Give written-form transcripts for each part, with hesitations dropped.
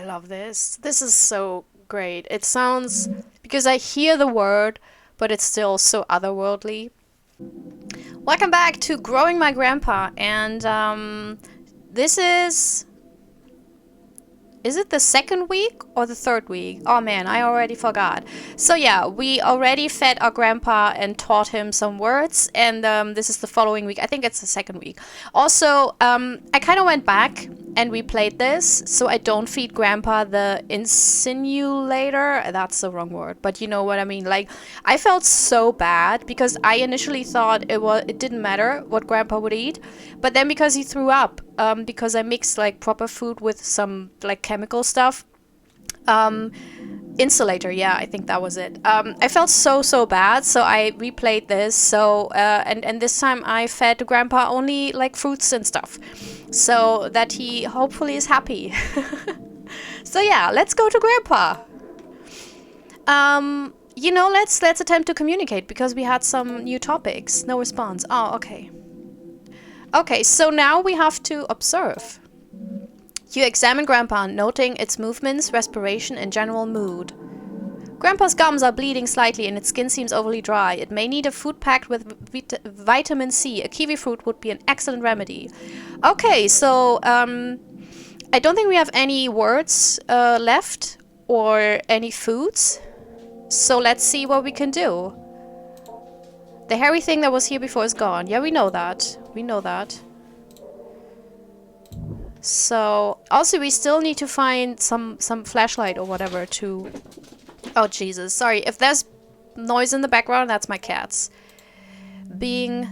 I love this. This is so great. It sounds, because I hear the word, but it's still so otherworldly. Welcome back to Growing My Grandpa, and this is it the second week or the third week? Oh man, I already forgot. So yeah, we already fed our grandpa and taught him some words, and this is the following week. I think it's the second week. Also, I kind of went back and we played this, so I don't feed grandpa the insinuator. That's the wrong word, but you know what I mean. Like, I felt so bad because I initially thought it didn't matter what grandpa would eat, but then because he threw up, because I mixed like proper food with some like chemical stuff. Insulator, yeah, I think that was it. I felt so bad, so I replayed this. So and this time I fed grandpa only like fruits and stuff, so that he hopefully is happy. So yeah, let's go to grandpa. You know, let's attempt to communicate because we had some new topics. No response. Oh, okay. Okay, so now we have to observe. You examine Grandpa, noting its movements, respiration, and general mood. Grandpa's gums are bleeding slightly and its skin seems overly dry. It may need a food packed with vitamin C. A kiwi fruit would be an excellent remedy. Okay, so I don't think we have any words left or any foods. So let's see what we can do. The hairy thing that was here before is gone. Yeah, we know that. We know that. So, also we still need to find some flashlight or whatever to... Oh, Jesus. Sorry. If there's noise in the background, that's my cats. Being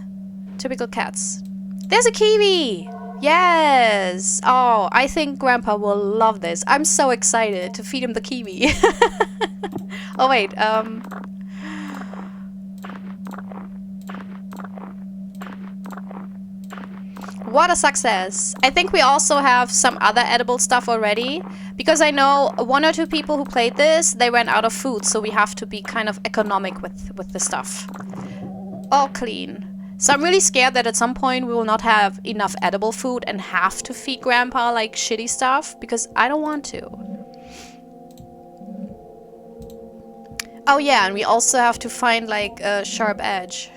typical cats. There's a kiwi! Yes! Oh, I think Grandpa will love this. I'm so excited to feed him the kiwi. Oh, wait. What a success. I think we also have some other edible stuff already, because I know one or two people who played this, they ran out of food, so we have to be kind of economic with the stuff. All clean. So I'm really scared that at some point we will not have enough edible food and have to feed Grandpa like shitty stuff, because I don't want to. Oh yeah, and we also have to find like a sharp edge.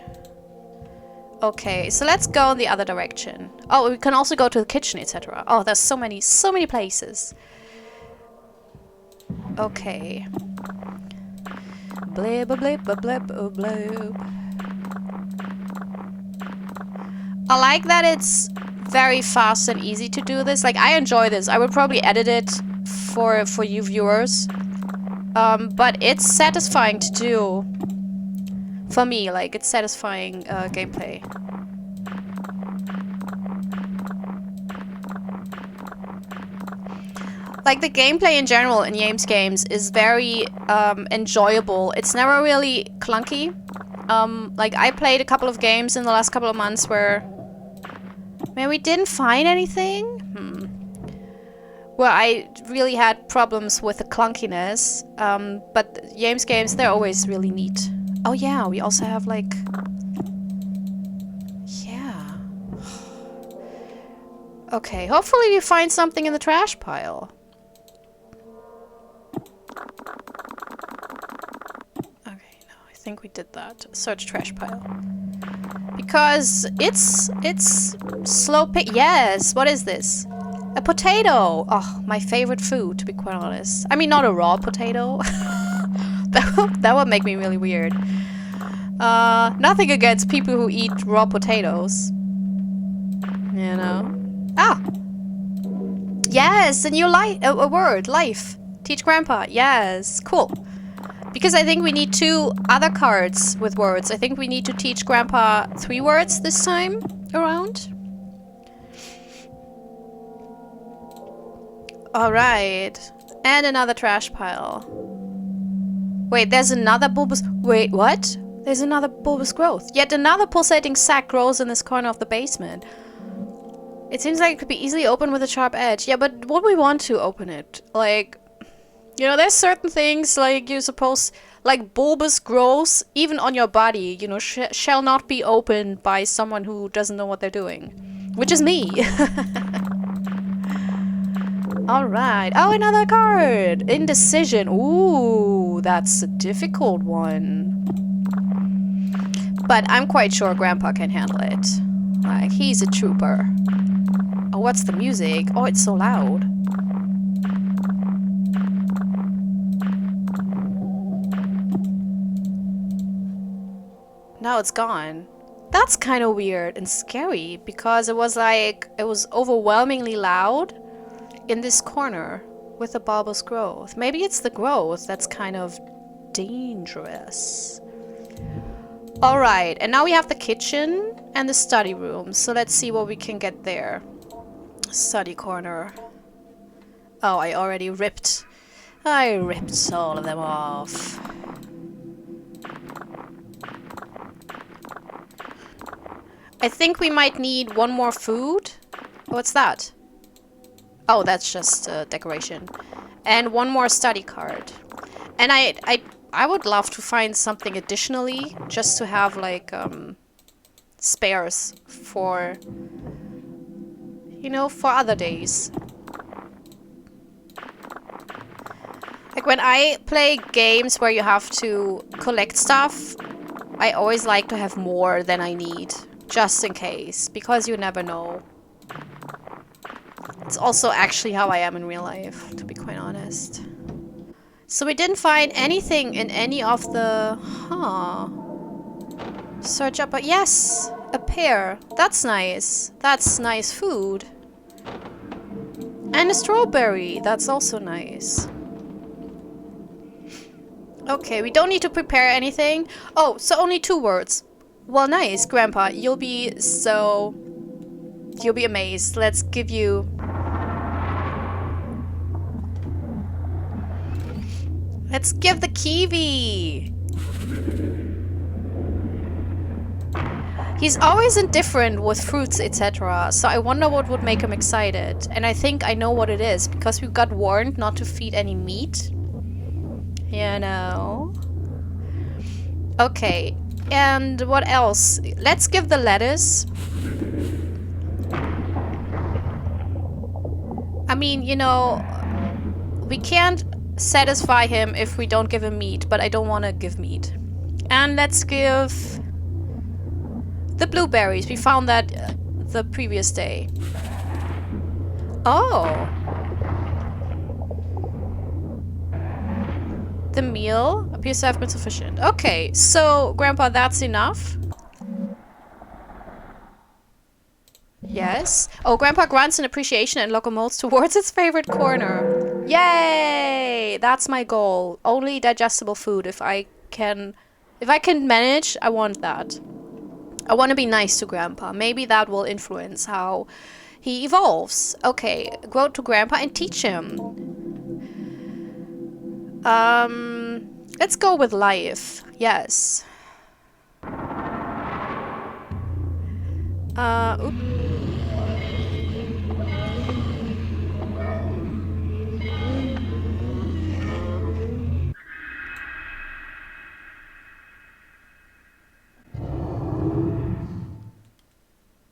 Okay, so let's go in the other direction. Oh, we can also go to the kitchen, etc. Oh, there's so many places. Okay. Blib blib blib blib. I like that it's very fast and easy to do this. Like, I enjoy this. I would probably edit it for you viewers. But it's satisfying to do. For me, like, it's satisfying gameplay. Like, the gameplay in general in Yames games is very enjoyable. It's never really clunky. Like, I played a couple of games in the last couple of months where... Man, we didn't find anything? Where I really had problems with the clunkiness. But Yames games, they're always really neat. Oh yeah, we also have like... Yeah. Okay, hopefully we find something in the trash pile. Okay, no, I think we did that. Search trash pile. Because it's slow pick. Yes, what is this? A potato! Oh, my favorite food, to be quite honest. I mean, not a raw potato. That would make me really weird. Nothing against people who eat raw potatoes. You know? Ah! Yes, a new a word. Life. Teach Grandpa. Yes, cool. Because I think we need 2 other cards with words. I think we need to teach Grandpa 3 words this time around. Alright. And another trash pile. Wait, there's another bulbous... Wait, what? There's another bulbous growth. Yet another pulsating sac grows in this corner of the basement. It seems like it could be easily opened with a sharp edge. Yeah, but would we want to open it? Like... You know, there's certain things, like, you're supposed... Like, bulbous growths, even on your body, you know, shall not be opened by someone who doesn't know what they're doing. Which is me. Alright. Oh, another card! Indecision. Ooh, that's a difficult one. But I'm quite sure Grandpa can handle it. Like, he's a trooper. Oh, what's the music? Oh, it's so loud. Now it's gone. That's kind of weird and scary because it was overwhelmingly loud in this corner with the bulbous growth. Maybe it's the growth that's kind of dangerous. Alright, and now we have the kitchen and the study room. So let's see what we can get there. Study corner. Oh, I ripped all of them off. I think we might need one more food. What's that? Oh, that's just decoration. And one more study card. And I would love to find something additionally, just to have like spares for, you know, for other days. Like when I play games where you have to collect stuff, I always like to have more than I need, just in case, because you never know. It's also actually how I am in real life, to be quite honest. So we didn't find anything in any of the... Search up, yes! A pear. That's nice. That's nice food. And a strawberry. That's also nice. Okay, we don't need to prepare anything. Oh, so only 2 words. Well, nice, Grandpa. You'll be amazed. Let's give you... Let's give the kiwi! He's always indifferent with fruits, etc. So I wonder what would make him excited. And I think I know what it is, because we got warned not to feed any meat. You know? Okay. And what else? Let's give the lettuce. I mean, you know, we can't satisfy him if we don't give him meat, but I don't want to give meat. And let's give the blueberries. We found that the previous day. Oh. The meal appears to have been sufficient. Okay, so Grandpa, that's enough. Yes. Oh, Grandpa grunts in appreciation and locomotes towards its favorite corner. Yay! That's my goal. Only digestible food. If I can manage, I want that. I want to be nice to Grandpa. Maybe that will influence how he evolves. Okay, go to Grandpa and teach him. Let's go with life. Yes. Oops.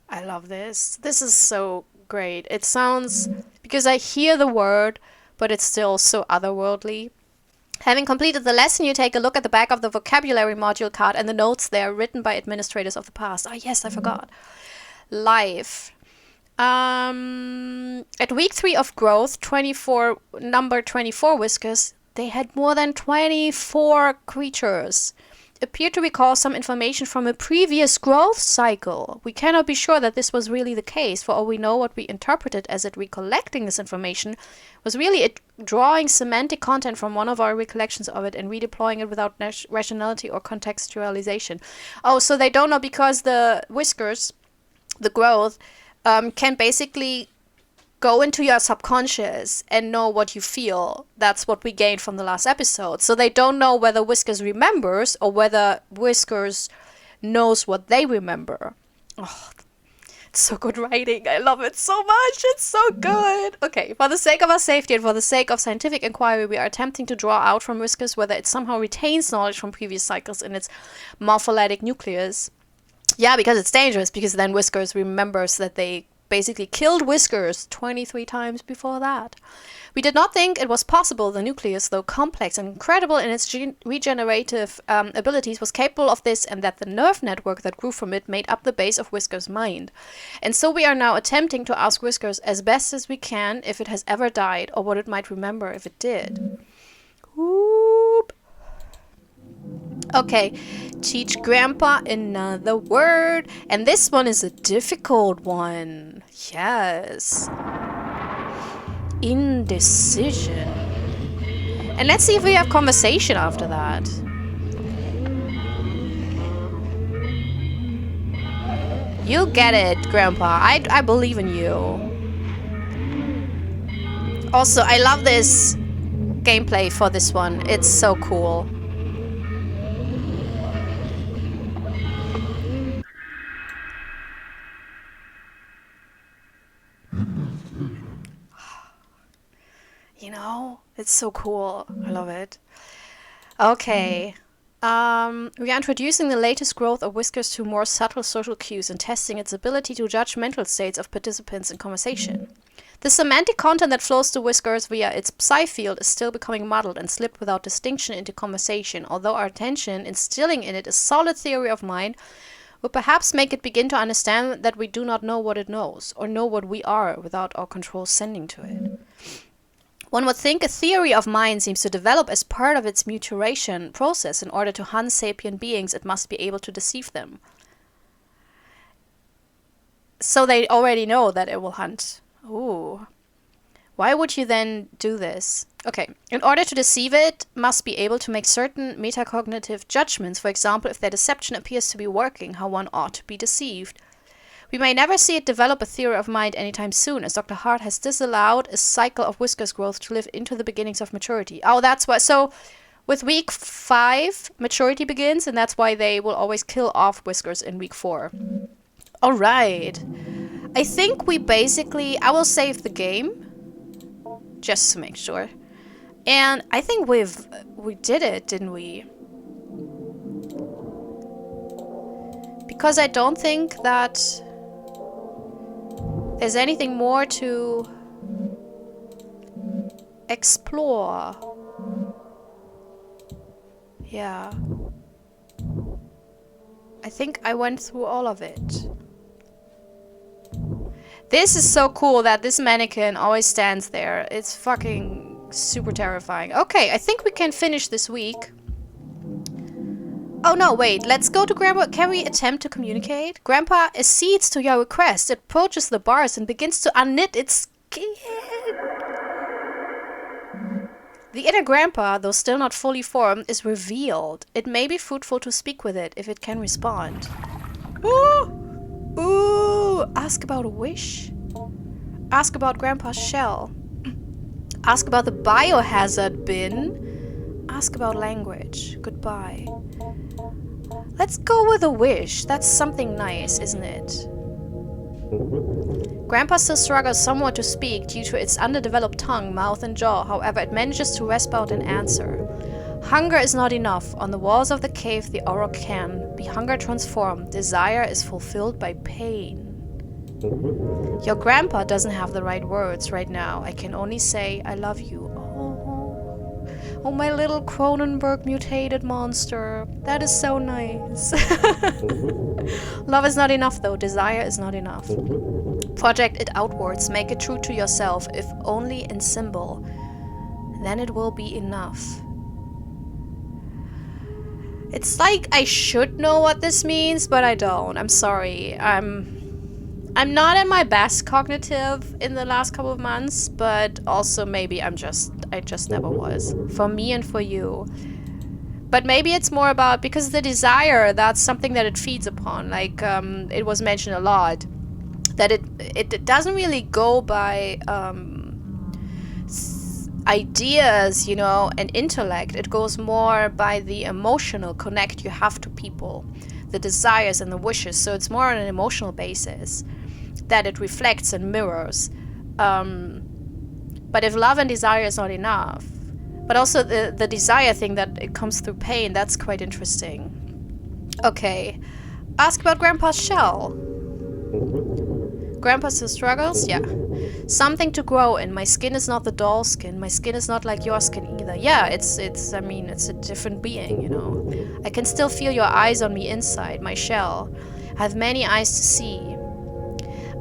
I love this. This is so great. It sounds... Because I hear the word, but it's still so otherworldly. Having completed the lesson, you take a look at the back of the vocabulary module card and the notes there written by administrators of the past. Oh yes, I forgot. Life. At week 3 of growth, number 24 whiskers, they had more than 24 creatures. Appeared to recall some information from a previous growth cycle. We cannot be sure that this was really the case. For all we know, what we interpreted as it recollecting this information was really it drawing semantic content from one of our recollections of it and redeploying it without rationality or contextualization. Oh, so they don't know because the whiskers, the growth, can basically go into your subconscious and know what you feel. That's what we gained from the last episode. So they don't know whether Whiskers remembers or whether Whiskers knows what they remember. Oh, it's so good writing. I love it so much. It's so good. Okay, for the sake of our safety and for the sake of scientific inquiry, we are attempting to draw out from Whiskers whether it somehow retains knowledge from previous cycles in its morpholytic nucleus. Yeah, because it's dangerous, because then Whiskers remembers that they basically killed Whiskers 23 times before that. We did not think it was possible the nucleus, though complex and incredible in its regenerative abilities, was capable of this, and that the nerve network that grew from it made up the base of Whiskers' mind. And so we are now attempting to ask Whiskers as best as we can if it has ever died, or what it might remember if it did. Whoop. Okay, teach Grandpa another word. And this one is a difficult one. Yes. Indecision. And let's see if we have conversation after that. You'll get it, Grandpa. I believe in you. Also, I love this gameplay for this one. It's so cool. You know, it's so cool. I love it. Okay. We are introducing the latest growth of Whiskers to more subtle social cues and testing its ability to judge mental states of participants in conversation. The semantic content that flows to Whiskers via its psi field is still becoming muddled and slipped without distinction into conversation, although our attention, instilling in it a solid theory of mind, would perhaps make it begin to understand that we do not know what it knows, or know what we are without our control sending to it. One would think a theory of mind seems to develop as part of its maturation process. In order to hunt sapient beings, it must be able to deceive them. So they already know that it will hunt. Ooh. Why would you then do this? Okay, in order to deceive it, must be able to make certain metacognitive judgments. For example, if their deception appears to be working, how one ought to be deceived. We may never see it develop a theory of mind anytime soon, as Dr. Hart has disallowed a cycle of Whiskers growth to live into the beginnings of maturity. Oh, that's why. So, with week 5, maturity begins, and that's why they will always kill off Whiskers in week 4. Alright. I think we basically... I will save the game, just to make sure. And I think we did it, didn't we? Because I don't think that... there's anything more to explore. Yeah. I think I went through all of it. This is so cool that this mannequin always stands there. It's fucking super terrifying. Okay, I think we can finish this week. Oh no, wait, let's go to Grandpa. Can we attempt to communicate? Grandpa accedes to your request. It approaches the bars and begins to unknit its skin. The inner Grandpa, though still not fully formed, is revealed. It may be fruitful to speak with it if it can respond. Ooh! Ooh! Ask about a wish? Ask about Grandpa's shell. Ask about the biohazard bin. Ask about language. Goodbye. Let's go with a wish. That's something nice, isn't it? Grandpa still struggles somewhat to speak due to its underdeveloped tongue, mouth, and jaw. However, it manages to rasp out an answer. Hunger is not enough. On the walls of the cave, the aura can be hunger transformed. Desire is fulfilled by pain. Your grandpa doesn't have the right words right now. I can only say, I love you. Oh, my little Cronenberg mutated monster. That is so nice. Love is not enough, though. Desire is not enough. Project it outwards. Make it true to yourself, if only in symbol. Then it will be enough. It's like I should know what this means, but I don't. I'm sorry. I'm not at my best cognitive in the last couple of months, but also maybe I just never was. For me and for you. But maybe it's more about, because the desire, that's something that it feeds upon. Like, it was mentioned a lot. That it doesn't really go by ideas, you know, and intellect. It goes more by the emotional connect you have to people. The desires and the wishes. So it's more on an emotional basis that it reflects and mirrors. But if love and desire is not enough, but also the desire thing that it comes through pain, that's quite interesting. Okay. Ask about Grandpa's shell. Grandpa still struggles? Yeah. Something to grow in. My skin is not the doll skin. My skin is not like your skin either. Yeah, I mean, it's a different being, you know. I can still feel your eyes on me inside, my shell. I have many eyes to see.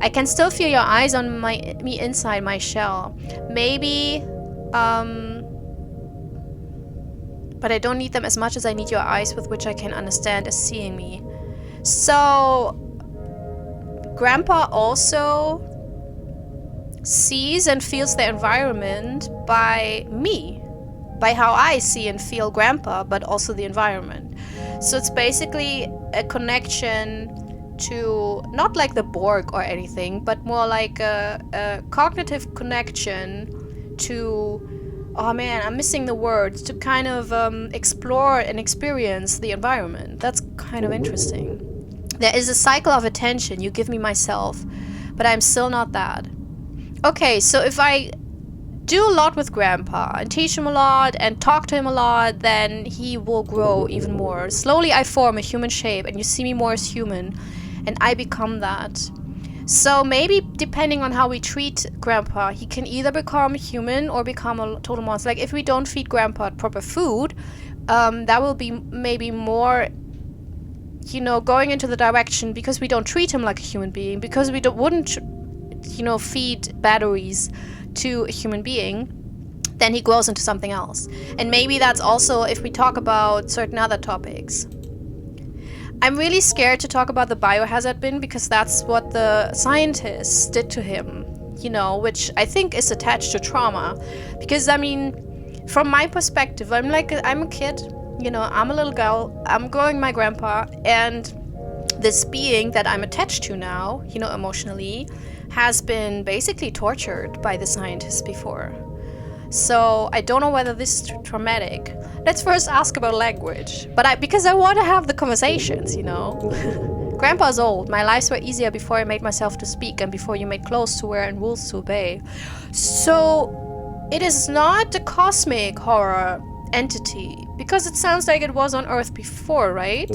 I can still feel your eyes on me inside my shell. Maybe, but I don't need them as much as I need your eyes with which I can understand as seeing me. So, Grandpa also sees and feels the environment by me, by how I see and feel Grandpa, but also the environment. So it's basically a connection to, not like the Borg or anything, but more like a cognitive connection to, oh man, I'm missing the words, to kind of explore and experience the environment. That's kind of interesting. There is a cycle of attention. You give me myself, but I'm still not that. Okay, so if I do a lot with Grandpa and teach him a lot and talk to him a lot, then he will grow even more. Slowly I form a human shape and you see me more as human and I become that. So maybe depending on how we treat Grandpa, he can either become human or become a total monster. Like if we don't feed Grandpa proper food, that will be maybe more, you know, going into the direction, because we don't treat him like a human being, because we wouldn't, you know, feed batteries to a human being, then he grows into something else. And maybe that's also if we talk about certain other topics. I'm really scared to talk about the biohazard bin because that's what the scientists did to him, you know, which I think is attached to trauma. Because, I mean, from my perspective, I'm a kid, you know, I'm a little girl, I'm growing my grandpa, and this being that I'm attached to now, you know, emotionally, has been basically tortured by the scientists before. So I don't know whether this is traumatic. Let's first ask about language. But because I want to have the conversations, you know. Grandpa's old. My lives were easier before I made myself to speak and before you made clothes to wear and rules to obey. So it is not a cosmic horror entity, because it sounds like it was on Earth before, right?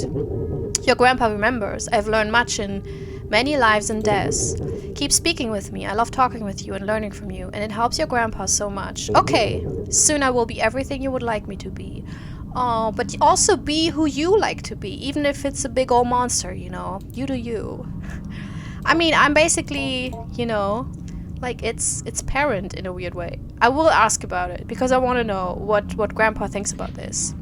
Your grandpa remembers. I've learned much in many lives and deaths. Keep speaking with me. I love talking with you and learning from you, and it helps your grandpa so much. Okay, soon I will be everything you would like me to be. Oh, but also be who you like to be, even if it's a big old monster, you know. You do you. I mean, I'm basically, you know, like its parent in a weird way. I will ask about it because I want to know what grandpa thinks about this.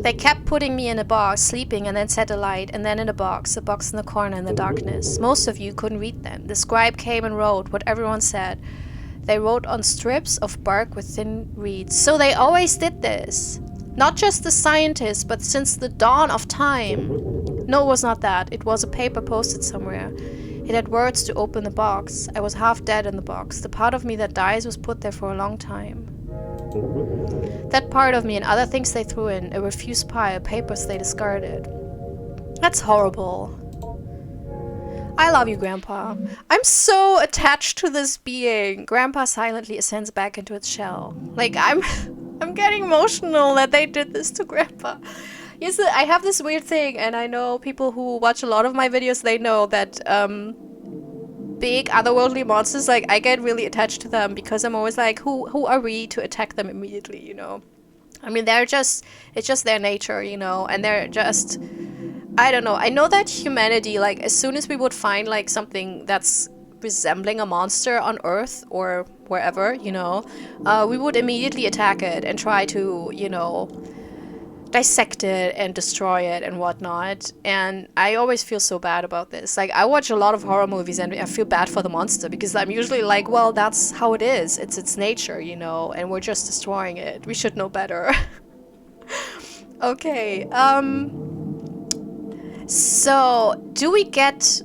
They kept putting me in a box, sleeping, and then set a light, and then in a box in the corner in the darkness. Most of you couldn't read then. The scribe came and wrote what everyone said. They wrote on strips of bark with thin reeds. So they always did this. Not just the scientists, but since the dawn of time. No, it was not that. It was a paper posted somewhere. It had words to open the box. I was half dead in the box. The part of me that dies was put there for a long time. That part of me and other things they threw in, a refused pile, papers they discarded. That's horrible. I love you, Grandpa. I'm so attached to this being. Grandpa silently ascends back into its shell. Like, I'm getting emotional that they did this to Grandpa. Yes, I have this weird thing, and I know people who watch a lot of my videos, they know that, big otherworldly monsters, like I get really attached to them because I'm always like, who are we to attack them immediately, you know? I mean, it's just their nature, you know, and they're just, I don't know. I know that humanity, like as soon as we would find like something that's resembling a monster on Earth or wherever, you know, we would immediately attack it and try to, you know, dissect it and destroy it and whatnot. And I always feel so bad about this. Like, I watch a lot of horror movies and I feel bad for the monster because I'm usually like, well, that's how it is. It's its nature, you know, and we're just destroying it. We should know better. Okay, so do we get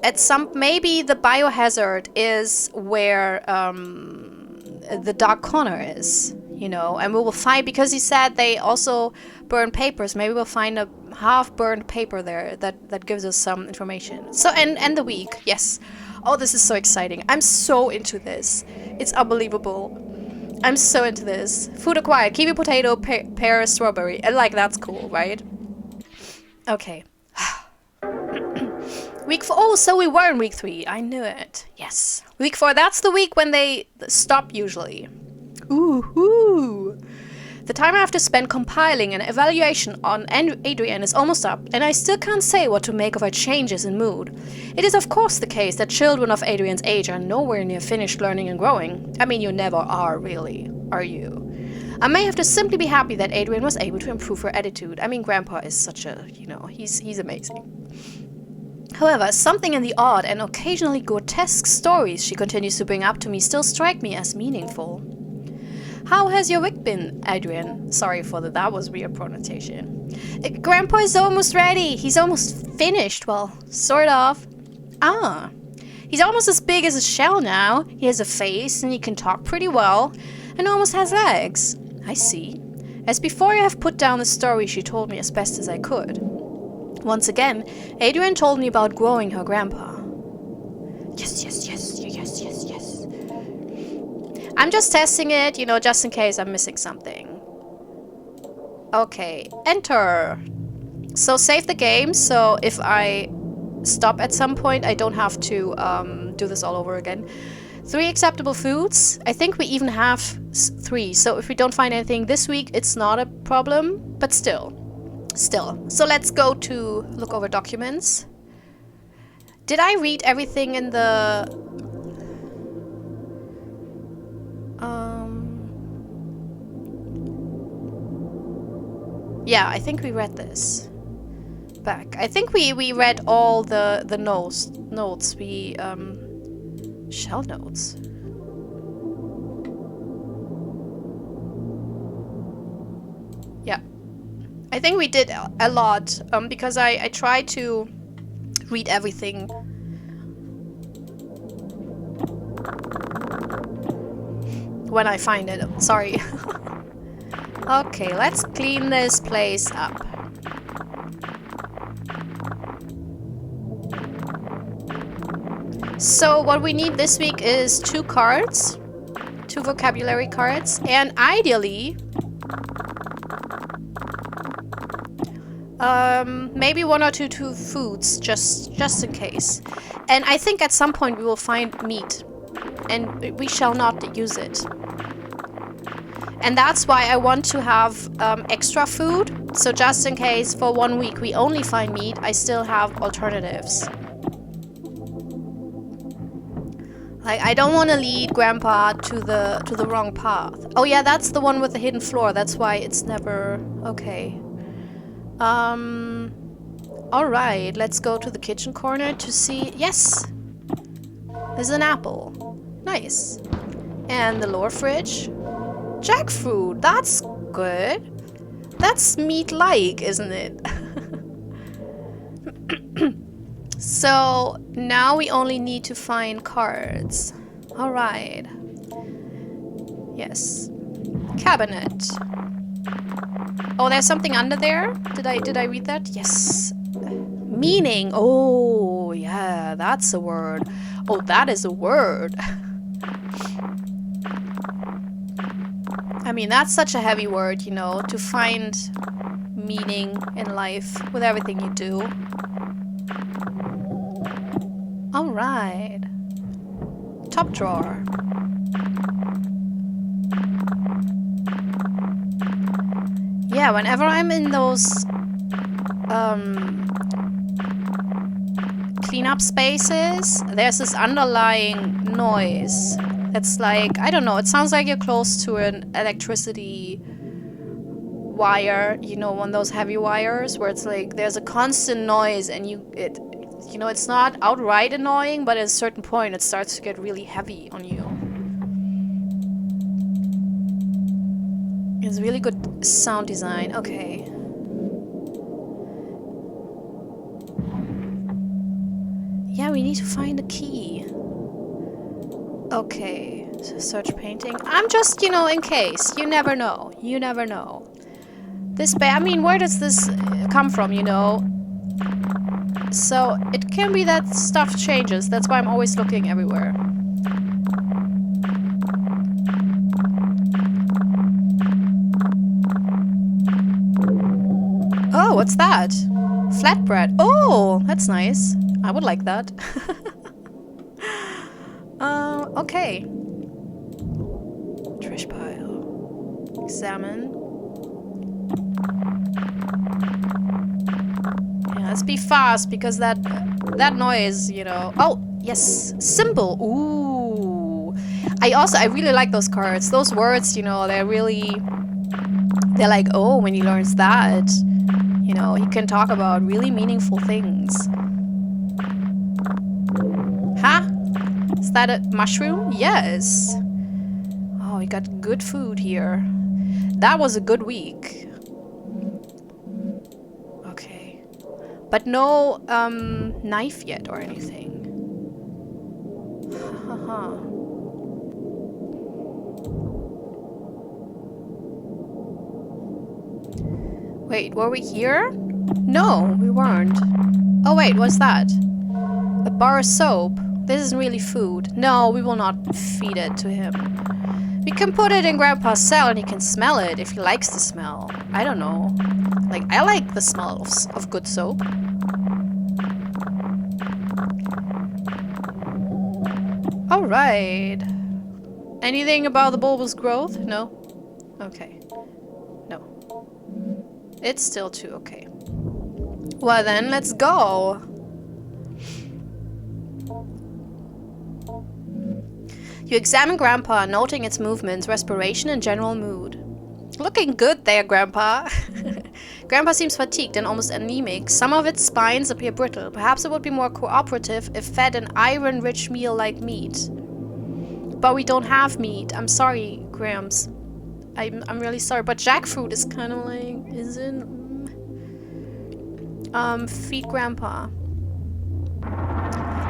at some, maybe the biohazard is where the dark corner is, you know, and we will find, because he said they also burn papers, maybe we'll find a half-burned paper there that gives us some information. So, and the week, yes. Oh, this is so exciting. I'm so into this. It's unbelievable. I'm so into this. Food acquired. Kiwi, potato, pear, strawberry. And like, that's cool, right? Okay. Week 4. Oh, so we were in week 3. I knew it. Yes. Week 4. That's the week when they stop usually. Ooh. The time I have to spend compiling an evaluation on Adrian is almost up, and I still can't say what to make of her changes in mood. It is of course the case that children of Adrian's age are nowhere near finished learning and growing. I mean, you never are, really, are you? I may have to simply be happy that Adrian was able to improve her attitude. I mean, Grandpa is such a, he's amazing. However, something in the odd and occasionally grotesque stories she continues to bring up to me still strike me as meaningful. How has your week been, Adrian? Sorry for that was weird pronunciation. Grandpa is almost ready. He's almost finished. Well, sort of. Ah. He's almost as big as a shell now. He has a face and he can talk pretty well. And almost has legs. I see. As before, I have put down the story she told me as best as I could. Once again, Adrian told me about growing her grandpa. Yes. I'm just testing it, just in case I'm missing something. Okay, enter. So save the game, so if I stop at some point, I don't have to do this all over again. 3 acceptable foods. I think we even have 3, so if we don't find anything this week, it's not a problem, but still. So let's go to look over documents. Did I read everything in the... Yeah, I think we read this back. I think we read all the notes. We shell notes. Yeah, I think we did a lot because I tried to read everything. When I find it, sorry. Okay, let's clean this place up. So what we need this week is 2 cards, 2 vocabulary cards, and ideally maybe 1 or 2 foods, just in case. And I think at some point we will find meat, and we shall not use it. And that's why I want to have extra food, so just in case for 1 week we only find meat, I still have alternatives. Like, I don't want to lead Grandpa to the wrong path. Oh yeah, that's the one with the hidden floor, that's why it's never... Okay. Alright, let's go to the kitchen corner to see... Yes! There's an apple. Nice. And the lower fridge. Jackfruit, that's good. That's meat-like, isn't it? So, now we only need to find cards. Alright. Yes. Cabinet. Oh, there's something under there? Did I read that? Yes. Meaning. Oh, yeah, that's a word. Oh, that is a word. I mean, that's such a heavy word, to find meaning in life with everything you do. Alright. Top drawer. Yeah, whenever I'm in those cleanup spaces, there's this underlying noise. It's like, I don't know, it sounds like you're close to an electricity wire, one of those heavy wires where it's like there's a constant noise and it's not outright annoying, but at a certain point it starts to get really heavy on you. It's really good sound design. Okay. Yeah, we need to find a key. Okay, so search painting. I'm just, in case. You never know. You never know. This I mean, where does this come from, So, it can be that stuff changes. That's why I'm always looking everywhere. Oh, what's that? Flatbread. Oh, that's nice. I would like that. Okay. Trash pile. Examine. Yeah, let's be fast because that noise, you know. Oh, yes, symbol. Ooh. I really like those cards. Those words, you know, they're like, oh, when he learns that, you know, he can talk about really meaningful things. Huh? Is that a mushroom? Yes. Oh, we got good food here. That was a good week. Okay. But no knife yet or anything. Haha. Wait, were we here? No, we weren't. Oh wait, what's that? A bar of soap. This isn't really food. No, we will not feed it to him. We can put it in Grandpa's cell and he can smell it if he likes the smell. I don't know. Like, I like the smell of good soap. Alright. Anything about the bulbous growth? No? Okay. No. It's still 2, okay. Well then, let's go! You examine Grandpa, noting its movements, respiration, and general mood. Looking good there, Grandpa. Grandpa seems fatigued and almost anemic. Some of its spines appear brittle. Perhaps it would be more cooperative if fed an iron-rich meal like meat. But we don't have meat. I'm sorry, Gramps. I'm really sorry. But jackfruit is kind of like... Is it? Feed Grandpa.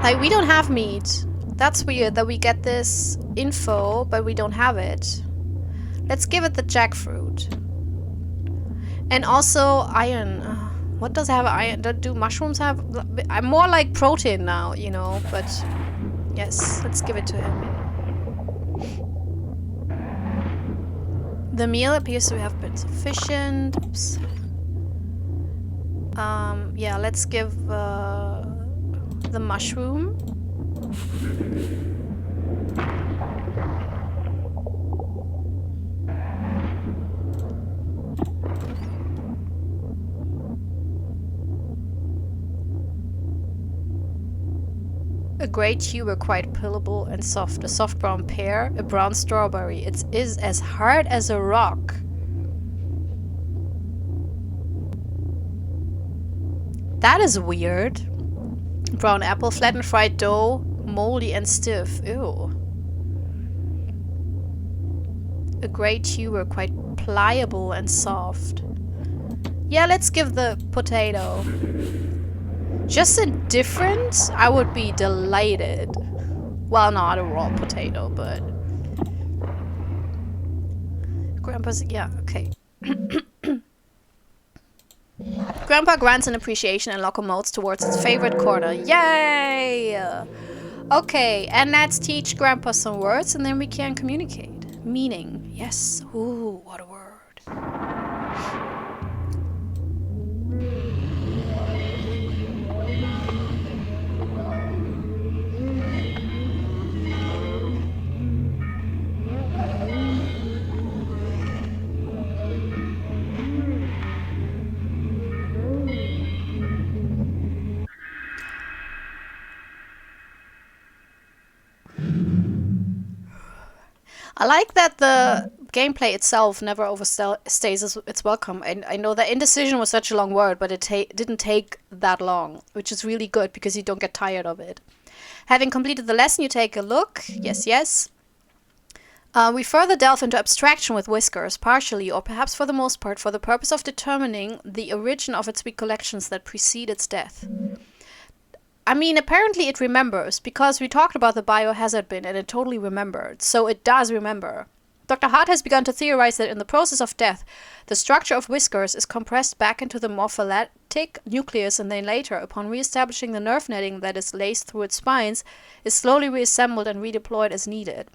Like, we don't have meat. That's weird that we get this info, but we don't have it. Let's give it the jackfruit. And also iron. What does have iron? Do mushrooms have... I'm more like protein now, you know, but... Yes, let's give it to him. The meal appears to have been sufficient. Oops. Yeah, let's give the mushroom. A grey tuber, quite pillable and soft. A soft brown pear, a brown strawberry. It is as hard as a rock. That is weird. Brown apple, flattened fried dough, moldy and stiff. Ew. A grey tuber, quite pliable and soft. Yeah, let's give the potato. Just a difference, I would be delighted. Well, not a raw potato, but... Grandpa's... Yeah, okay. Grandpa grants an appreciation and locomotes towards its favorite corner. Yay! Okay, and let's teach Grandpa some words and then we can communicate. Meaning. Yes. Ooh, what a word. I like that the gameplay itself never overstays its welcome. And I know that indecision was such a long word, but it didn't take that long, which is really good because you don't get tired of it. Having completed the lesson, you take a look. Yes, yes. We further delve into abstraction with Whiskers, partially, or perhaps for the most part, for the purpose of determining the origin of its recollections that precede its death. I mean, apparently it remembers, because we talked about the biohazard bin and it totally remembered, so it does remember. Dr. Hart has begun to theorize that in the process of death, the structure of Whiskers is compressed back into the morpholytic nucleus and then later, upon re-establishing the nerve netting that is laced through its spines, is slowly reassembled and redeployed as needed.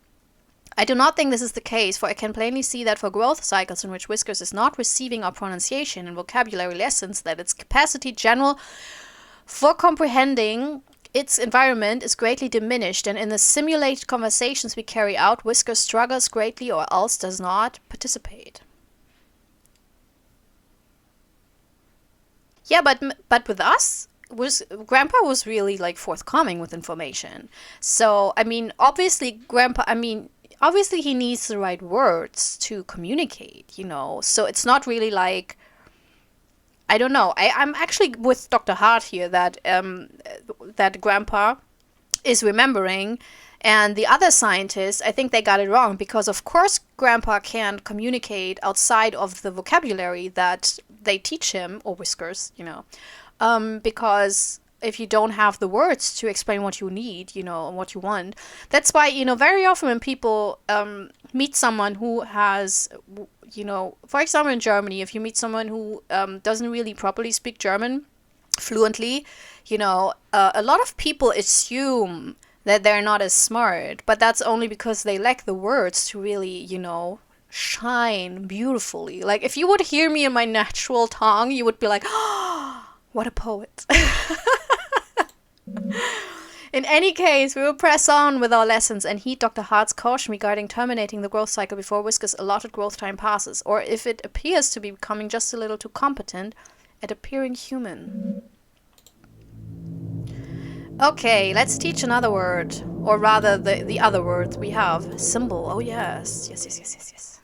I do not think this is the case, for I can plainly see that for growth cycles in which Whiskers is not receiving our pronunciation and vocabulary lessons, that its capacity general for comprehending its environment is greatly diminished, and in the simulated conversations we carry out, Whiskers struggles greatly or else does not participate. Yeah, but with us, Grandpa was really like forthcoming with information. So I mean, obviously he needs the right words to communicate, you know. So it's not really like, I don't know. I'm actually with Dr. Hart here that that Grandpa is remembering, and the other scientists, I think they got it wrong, because of course Grandpa can't communicate outside of the vocabulary that they teach him, or Whiskers, you know, because if you don't have the words to explain what you need, you know, and what you want, that's why, you know, very often when people meet someone who has, you know, for example, in Germany, if you meet someone who doesn't really properly speak German fluently, you know, a lot of people assume that they're not as smart, but that's only because they lack the words to really, you know, shine beautifully. Like, if you would hear me in my natural tongue, you would be like, oh, what a poet. In any case, we will press on with our lessons and heed Dr. Hart's caution regarding terminating the growth cycle before Whisker's allotted growth time passes, or if it appears to be becoming just a little too competent at appearing human. Okay, let's teach another word, or rather the other word we have. Symbol. Oh yes. Yes.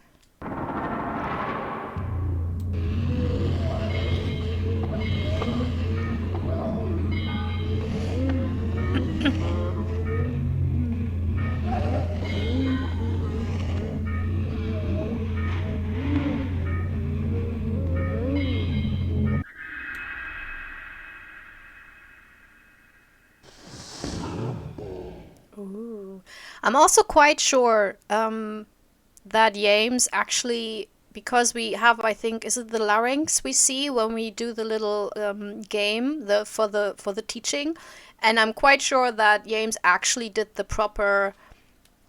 Ooh. I'm also quite sure that Yames actually, because we have, I think, is it the larynx we see when we do the little game for the teaching, and I'm quite sure that Yames actually did the proper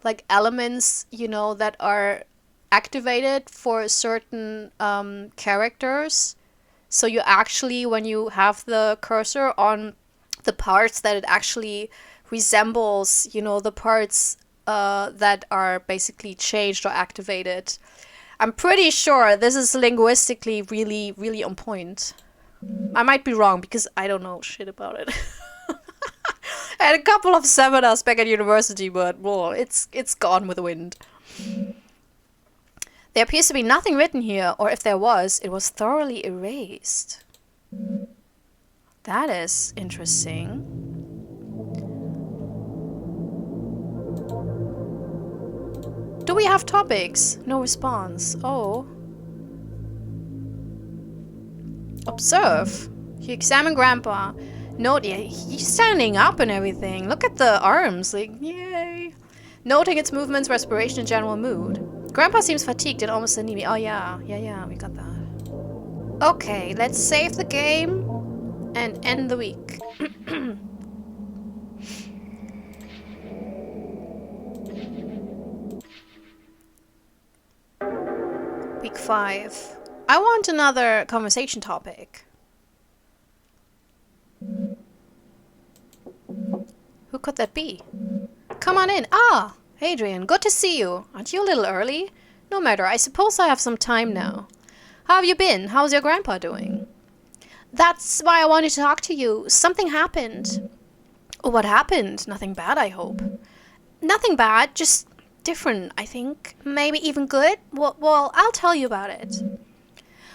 like elements, you know, that are activated for certain characters. So you actually, when you have the cursor on the parts, that it actually resembles, you know, the parts that are basically changed or activated. I'm pretty sure this is linguistically really, really on point. I might be wrong because I don't know shit about it. I had a couple of seminars back at university, but well, it's gone with the wind. There appears to be nothing written here, or if there was, it was thoroughly erased. That is interesting. Do we have topics? No response. Oh. Observe. You examine Grandpa. Note, yeah, he's standing up and everything. Look at the arms, like, yay. Noting its movements, respiration, and general mood. Grandpa seems fatigued and almost anemic. Oh yeah, we got that. Okay, let's save the game and end the week. Week 5. I want another conversation topic. Who could that be? Come on in. Ah, Adrian, good to see you. Aren't you a little early? No matter, I suppose I have some time now. How have you been? How's your grandpa doing? That's why I wanted to talk to you. Something happened. Oh, what happened? Nothing bad, I hope. Nothing bad, just different, I think. Maybe even good? Well, I'll tell you about it.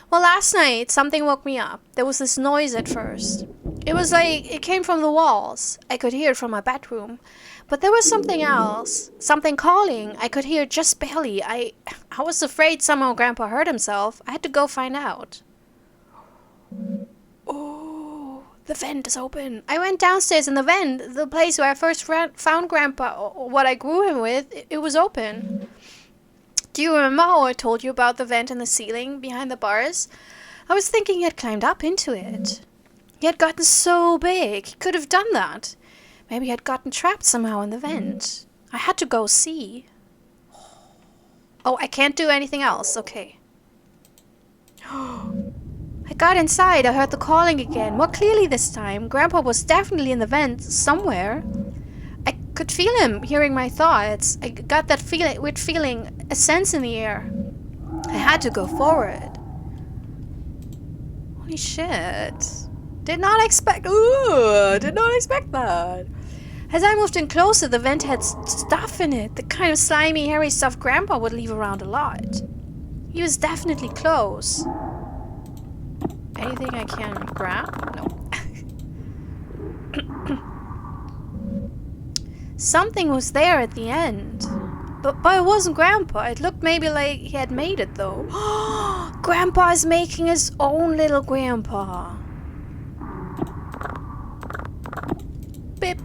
Well, last night, something woke me up. There was this noise at first. It was like it came from the walls. I could hear it from my bedroom. But there was something else. Something calling. I could hear it just barely. I was afraid somehow Grandpa hurt himself. I had to go find out. Oh, the vent is open. I went downstairs in the vent, the place where I first found Grandpa, or what I grew him with. It was open. Do you remember how I told you about the vent in the ceiling behind the bars? I was thinking he had climbed up into it. He had gotten so big, he could have done that. Maybe he had gotten trapped somehow in the vent. I had to go see. Oh, I can't do anything else. Okay. I got inside. I heard the calling again, more clearly this time. Grandpa was definitely in the vent somewhere. I could feel him hearing my thoughts. I got that weird feeling, a sense in the air. I had to go forward. Holy shit. Did not expect that. As I moved in closer, the vent had stuff in it. The kind of slimy, hairy stuff Grandpa would leave around a lot. He was definitely close. Anything I can grab? No. Something was there at the end. But it wasn't Grandpa. It looked maybe like he had made it, though. Grandpa is making his own little Grandpa. Bip.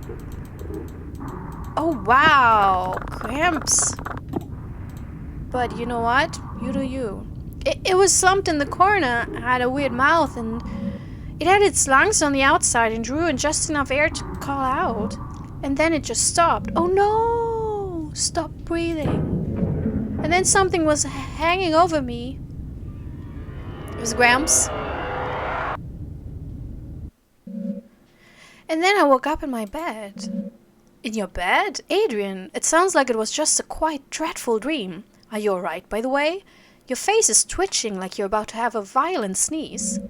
Oh, wow. Gramps. But you know what? You do you. It was slumped in the corner, had a weird mouth, and it had its lungs on the outside and drew in just enough air to call out. And then it just stopped. Oh no! Stopped breathing. And then something was hanging over me. It was Gramps. And then I woke up in my bed. In your bed? Adrian, it sounds like it was just a quite dreadful dream. Are you alright, by the way? Your face is twitching like you're about to have a violent sneeze.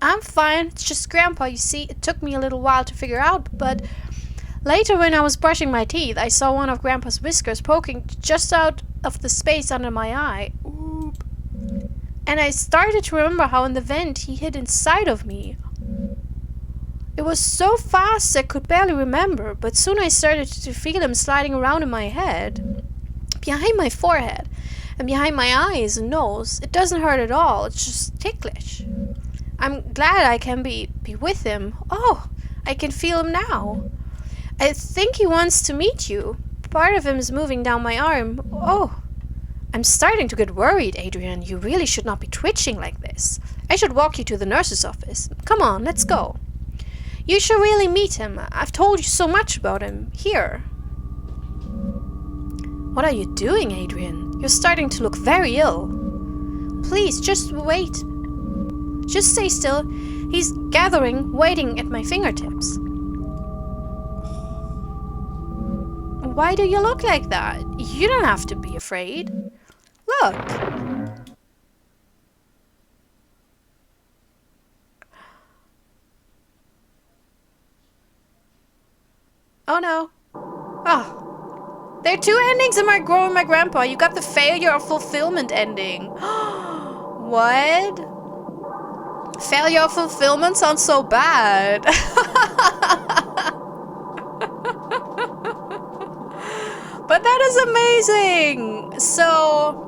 I'm fine. It's just Grandpa, you see. It took me a little while to figure out, but later when I was brushing my teeth, I saw one of Grandpa's whiskers poking just out of the space under my eye. Oop. And I started to remember how in the vent he hid inside of me. It was so fast I could barely remember, but soon I started to feel him sliding around in my head, behind my forehead, and behind my eyes and nose. It doesn't hurt at all, it's just ticklish. I'm glad I can be with him. Oh, I can feel him now. I think he wants to meet you. Part of him is moving down my arm. Oh, I'm starting to get worried, Adrian. You really should not be twitching like this. I should walk you to the nurse's office. Come on, let's go. You should really meet him. I've told you so much about him. Here. What are you doing, Adrian? You're starting to look very ill. Please, just wait. Just stay still. He's gathering, waiting at my fingertips. Why do you look like that? You don't have to be afraid. Look. Oh no. Oh. There are two endings in my Growing My Grandpa. You got the failure of fulfillment ending. What? Failure of fulfillment sounds so bad. But that is amazing. So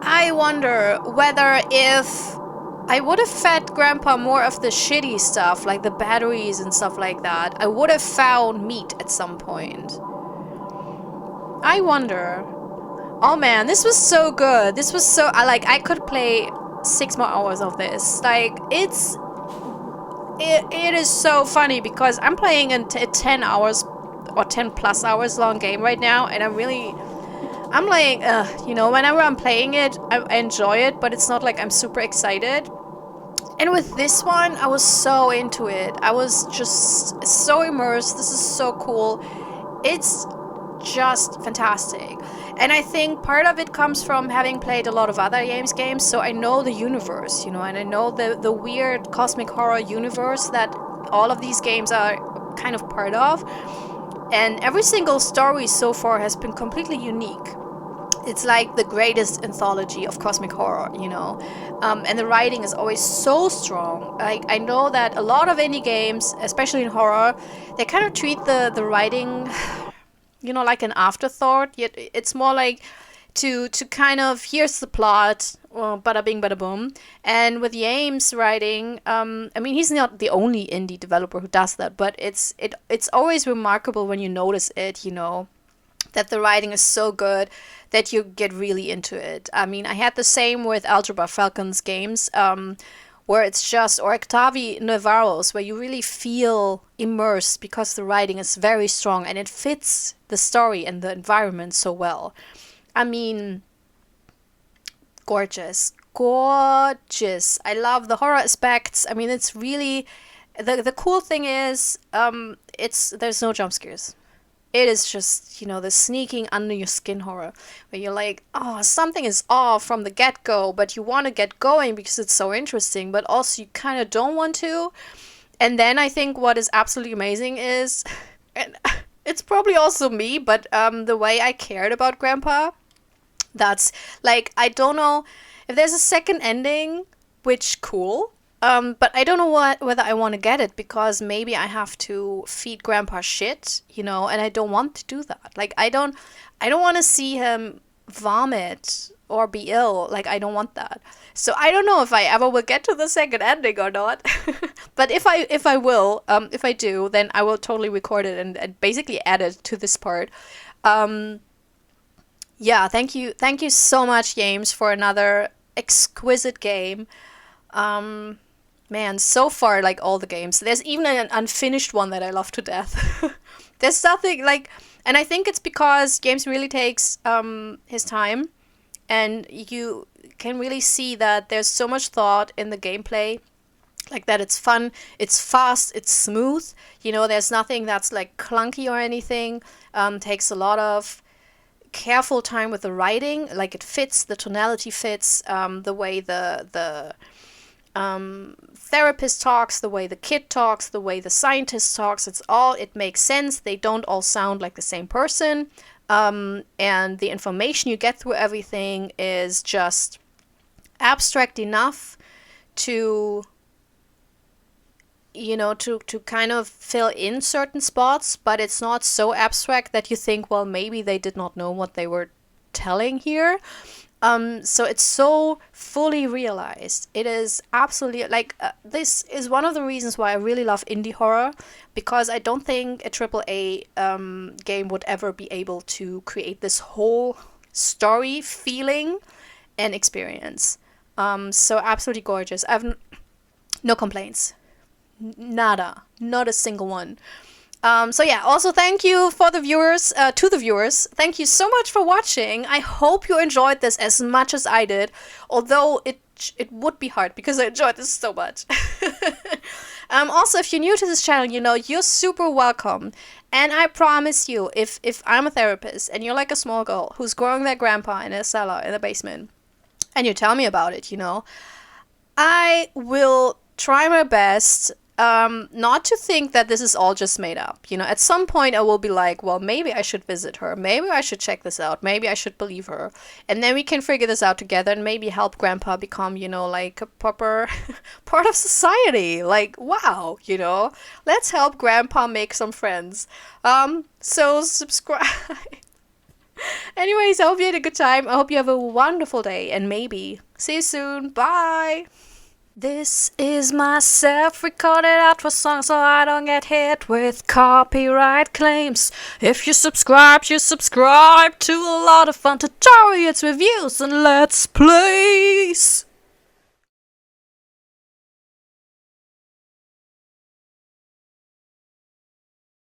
I wonder whether if I would have fed Grandpa more of the shitty stuff, like the batteries and stuff like that, I would have found meat at some point. I wonder. Oh man, this was so good. This was so... I could play 6 more hours of this. Like, it is so funny because I'm playing a 10 hours or 10 plus hours long game right now, and I'm like, you know, whenever I'm playing it, I enjoy it, but it's not like I'm super excited. And with this one, I was so into it. I was just so immersed. This is so cool. It's just fantastic. And I think part of it comes from having played a lot of other Yames games, so I know the universe, you know, and I know the weird cosmic horror universe that all of these games are kind of part of. And every single story so far has been completely unique. It's like the greatest anthology of cosmic horror, you know. And the writing is always so strong. Like, I know that a lot of indie games, especially in horror, they kind of treat the writing, you know, like an afterthought. Yet it's more like to kind of, here's the plot, bada bing, bada boom. And with Yames writing, I mean, he's not the only indie developer who does that, but it's always remarkable when you notice it, you know, that the writing is so good that you get really into it. I mean, I had the same with Algebra Falcon's games, where it's just, or Octavi Navarro's, where you really feel immersed because the writing is very strong and it fits the story and the environment so well. I mean, gorgeous. Gorgeous. I love the horror aspects. I mean, it's really the cool thing is there's no jump scares. It is just, the sneaking under your skin horror where you're like, oh, something is off from the get-go, but you want to get going because it's so interesting, but also you kind of don't want to. And then I think what is absolutely amazing is, and it's probably also me, but the way I cared about Grandpa, that's like, I don't know if there's a second ending, which cool. But I don't know whether I want to get it because maybe I have to feed Grandpa shit, and I don't want to do that. Like, I don't want to see him vomit or be ill. Like, I don't want that. So I don't know if I ever will get to the second ending or not. But if I do, then I will totally record it and basically add it to this part. Yeah, thank you so much, Yames, for another exquisite game. Man, so far, like, all the games. There's even an unfinished one that I love to death. There's nothing, like... And I think it's because James really takes his time. And you can really see that there's so much thought in the gameplay. Like, that it's fun, it's fast, it's smooth. There's nothing that's, like, clunky or anything. Takes a lot of careful time with the writing. Like, it fits, the tonality fits, the way the therapist talks, the way the kid talks, the way the scientist talks, it makes sense. They don't all sound like the same person. And the information you get through everything is just abstract enough to kind of fill in certain spots, but it's not so abstract that you think, well, maybe they did not know what they were telling here. So it's so fully realized. It is absolutely, like, this is one of the reasons why I really love indie horror, because I don't think a AAA game would ever be able to create this whole story, feeling, and experience. So absolutely gorgeous. I've no complaints. Nada. Not a single one. So yeah, also thank you to the viewers. Thank you so much for watching. I hope you enjoyed this as much as I did, although it would be hard because I enjoyed this so much. Also, if you're new to this channel, you're super welcome. And I promise you, if I'm a therapist and you're like a small girl who's growing their grandpa in a cellar in the basement, and you tell me about it, I will try my best not to think that this is all just made up. At some point I will be like, well, maybe I should visit her. Maybe I should check this out. Maybe I should believe her. And then we can figure this out together and maybe help Grandpa become, like a proper part of society. Like, wow, let's help Grandpa make some friends. So subscribe. Anyways, I hope you had a good time. I hope you have a wonderful day and maybe see you soon. Bye. This is my self-recorded outro song so I don't get hit with copyright claims. If you subscribe to a lot of fun tutorials, reviews, and let's plays.